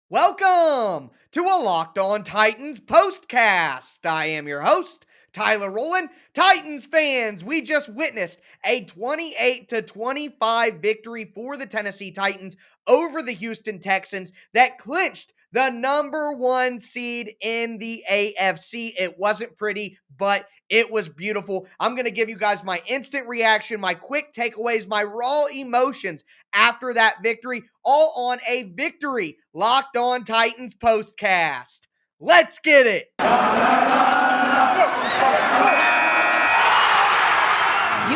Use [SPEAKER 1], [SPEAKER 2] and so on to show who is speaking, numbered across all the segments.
[SPEAKER 1] Welcome to a Locked On Titans postcast. I am your host, Tyler Rowland. Titans fans, we just witnessed a 28-25 victory for the Tennessee Titans over the Houston Texans that clinched the number one seed in the AFC. It wasn't pretty, but it was beautiful. I'm going to give you guys my instant reaction, my quick takeaways, my raw emotions after that victory, all on a Victory Locked On Titans postcast. Let's get it.
[SPEAKER 2] You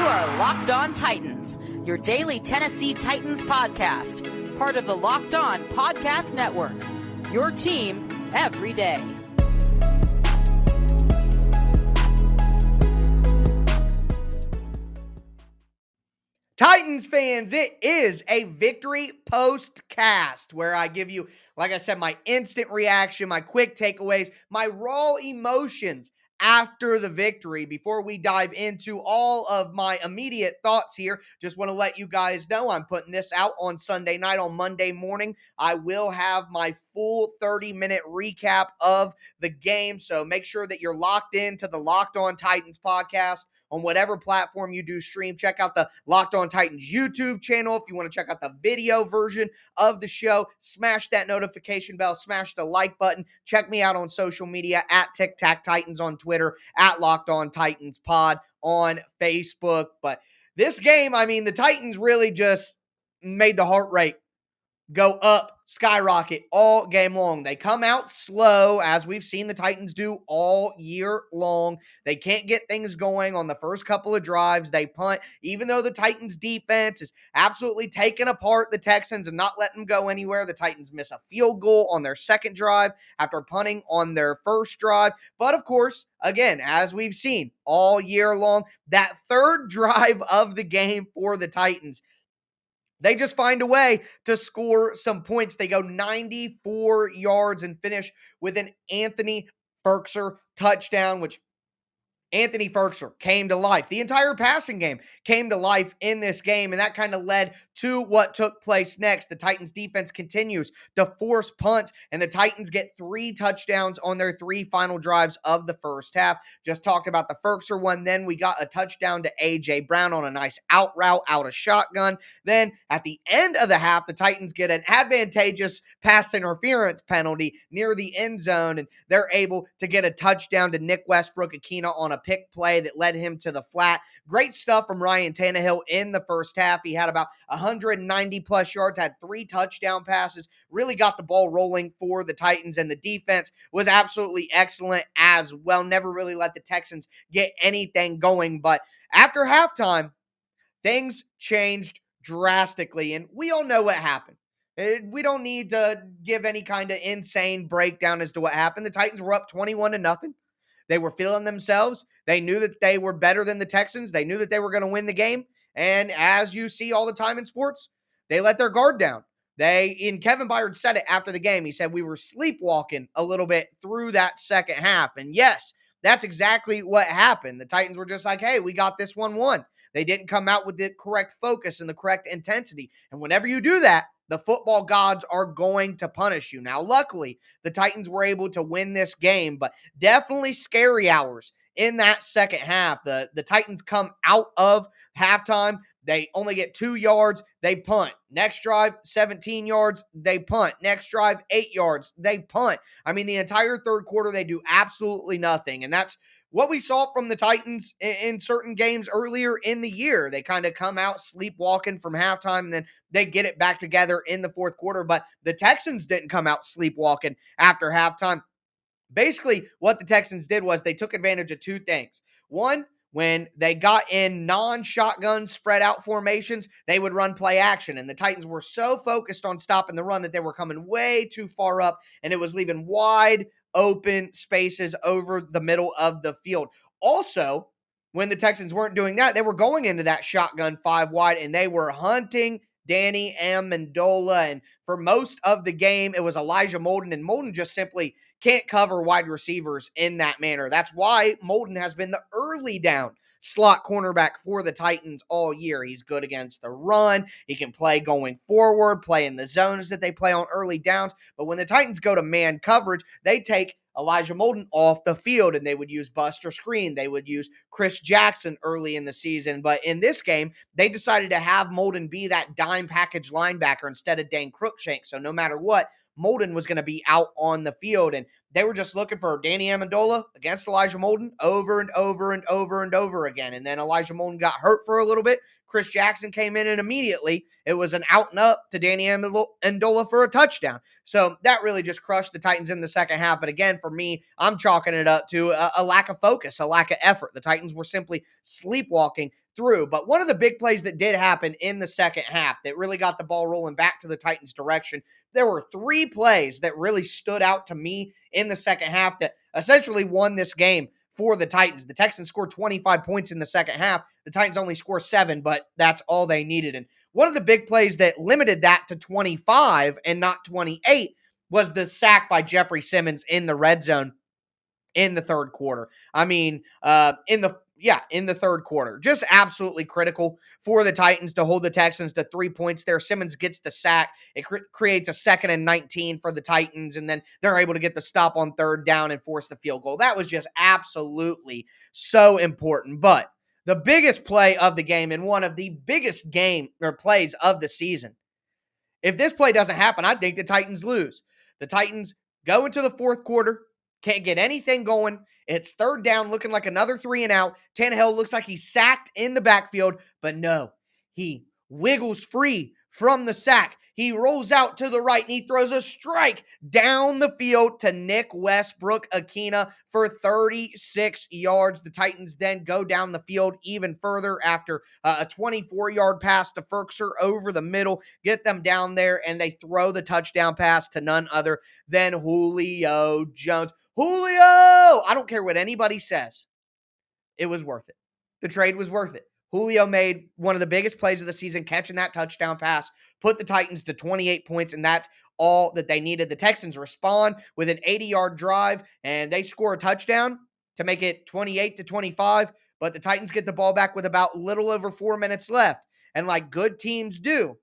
[SPEAKER 2] are Locked On Titans, your daily Tennessee Titans podcast, part of the Locked On Podcast Network, your team every day.
[SPEAKER 1] Titans fans, it is a Victory postcast where I give you, like I said, my instant reaction, my quick takeaways, my raw emotions after the victory. Before we dive into all of my immediate thoughts here, just want to let you guys know I'm putting this out on Sunday night. On Monday morning, I will have my full 30-minute recap of the game, so make sure that you're locked into the Locked On Titans podcast on whatever platform you do stream. Check out the Locked On Titans YouTube channel if you want to check out the video version of the show. Smash that notification bell, smash the like button. Check me out on social media at Tic Tac Titans on Twitter, at Locked On Titans Pod on Facebook. But this game, the Titans really just made the heart rate go up, skyrocket all game long. They come out slow, as we've seen the Titans do all year long. They can't get things going on the first couple of drives. They punt, even though the Titans defense is absolutely taking apart the Texans and not letting them go anywhere. The Titans miss a field goal on their second drive after punting on their first drive. But of course, again, as we've seen all year long, that third drive of the game for the Titans, they just find a way to score some points. They go 94 yards and finish with an Anthony Firkser touchdown, which Anthony Firkser came to life. The entire passing game came to life in this game, and that kind of led to what took place next. The Titans defense continues to force punts, and the Titans get 3 touchdowns on their 3 final drives of the first half. Just talked about the Firkser one. Then we got a touchdown to A.J. Brown on a nice out route out of shotgun. Then at the end of the half, the Titans get an advantageous pass interference penalty near the end zone, and they're able to get a touchdown to Nick Westbrook-Akina on a pick play that led him to the flat. Great stuff from Ryan Tannehill in the first half. He had about 190 plus yards, had 3 touchdown passes, really got the ball rolling for the Titans, and the defense was absolutely excellent as well. Never really let the Texans get anything going, but after halftime, things changed drastically, and we all know what happened. We don't need to give any kind of insane breakdown as to what happened. The Titans were up 21-0. They were feeling themselves. They knew that they were better than the Texans. They knew that they were going to win the game. And as you see all the time in sports, they let their guard down. Kevin Byard said it after the game. He said, we were sleepwalking a little bit through that second half. And yes, that's exactly what happened. The Titans were just like, hey, we got this 1-1. They didn't come out with the correct focus and the correct intensity. And whenever you do that, the football gods are going to punish you. Now, luckily, the Titans were able to win this game, but definitely scary hours in that second half. The Titans come out of halftime. They only get 2 yards. They punt. Next drive, 17 yards. They punt. Next drive, 8 yards. They punt. The entire third quarter, they do absolutely nothing. And that's what we saw from the Titans in certain games earlier in the year. They kind of come out sleepwalking from halftime, and then they get it back together in the fourth quarter. But the Texans didn't come out sleepwalking after halftime. Basically, what the Texans did was they took advantage of 2 things. One, when they got in non-shotgun spread out formations, they would run play action. And the Titans were so focused on stopping the run that they were coming way too far up, and it was leaving wide open spaces over the middle of the field. Also, when the Texans weren't doing that, they were going into that shotgun 5 wide, and they were hunting Danny Amendola. And for most of the game, it was Elijah Molden, and Molden just simply can't cover wide receivers in that manner. That's why Molden has been the early down slot cornerback for the Titans all year. He's good against the run. He can play going forward, play in the zones that they play on early downs. But when the Titans go to man coverage, they take Elijah Molden off the field, and they would use Buster Screen. They would use Chris Jackson early in the season. But in this game, they decided to have Molden be that dime package linebacker instead of Dane Cruikshank. So no matter what, Molden was going to be out on the field, and they were just looking for Danny Amendola against Elijah Molden over and over and over and over again. And then Elijah Molden got hurt for a little bit. Chris Jackson came in, and immediately it was an out and up to Danny Amendola for a touchdown. So that really just crushed the Titans in the second half. But again, for me, I'm chalking it up to a lack of focus, a lack of effort. The Titans were simply sleepwalking through. But one of the big plays that did happen in the second half that really got the ball rolling back to the Titans' direction, there were 3 plays that really stood out to me in the second half that essentially won this game for the Titans. The Texans scored 25 points in the second half. The Titans only scored 7, but that's all they needed. And one of the big plays that limited that to 25 and not 28 was the sack by Jeffrey Simmons in the red zone in the third quarter. I mean, in the third quarter. Just absolutely critical for the Titans to hold the Texans to 3 points there. Simmons gets the sack. It creates a 2nd and 19 for the Titans, and then they're able to get the stop on third down and force the field goal. That was just absolutely so important. But the biggest play of the game and one of the biggest game or plays of the season, if this play doesn't happen, I think the Titans lose. The Titans go into the fourth quarter, can't get anything going. It's third down, looking like another 3 and out. Tannehill looks like he's sacked in the backfield, but no, he wiggles free from the sack. He rolls out to the right, and he throws a strike down the field to Nick Westbrook-Ikhine for 36 yards. The Titans then go down the field even further after a 24-yard pass to Ferkser over the middle, get them down there, and they throw the touchdown pass to none other than Julio Jones. Julio! I don't care what anybody says. It was worth it. The trade was worth it. Julio made one of the biggest plays of the season, catching that touchdown pass, put the Titans to 28 points, and that's all that they needed. The Texans respond with an 80-yard drive, and they score a touchdown to make it 28-25, but the Titans get the ball back with about a little over 4 minutes left. And like good teams do,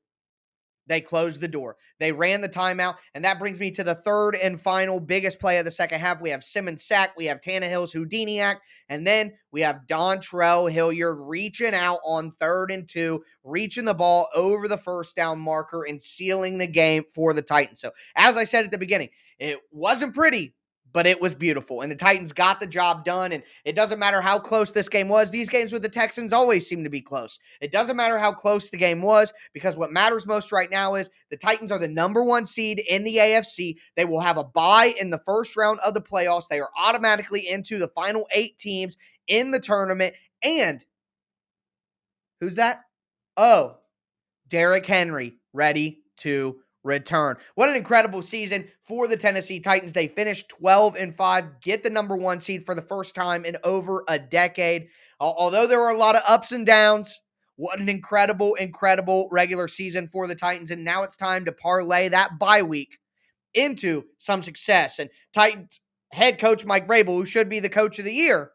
[SPEAKER 1] they closed the door. They ran the timeout, and that brings me to the third and final biggest play of the second half. We have Simmons sack, we have Tannehill's Houdini act, and then we have Dontrell Hilliard reaching out on 3rd and 2, reaching the ball over the first down marker and sealing the game for the Titans. So, as I said at the beginning, it wasn't pretty, but it was beautiful, and the Titans got the job done, and it doesn't matter how close this game was. These games with the Texans always seem to be close. It doesn't matter how close the game was, because what matters most right now is the Titans are the number 1 seed in the AFC. They will have a bye in the first round of the playoffs. They are automatically into the final 8 teams in the tournament, and who's that? Oh, Derrick Henry ready to return. What an incredible season for the Tennessee Titans. They finished 12-5, get the number 1 seed for the first time in over a decade. Although there were a lot of ups and downs, what an incredible, incredible regular season for the Titans. And now it's time to parlay that bye week into some success. And Titans head coach Mike Vrabel, who should be the coach of the year,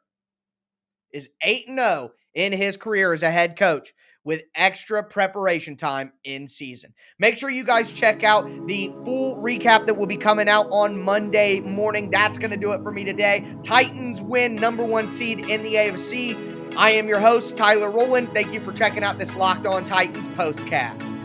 [SPEAKER 1] is 8-0 in his career as a head coach with extra preparation time in season. Make sure you guys check out the full recap that will be coming out on Monday morning. That's going to do it for me today. Titans win number 1 seed in the AFC. I am your host, Tyler Rowland. Thank you for checking out this Locked On Titans postcast.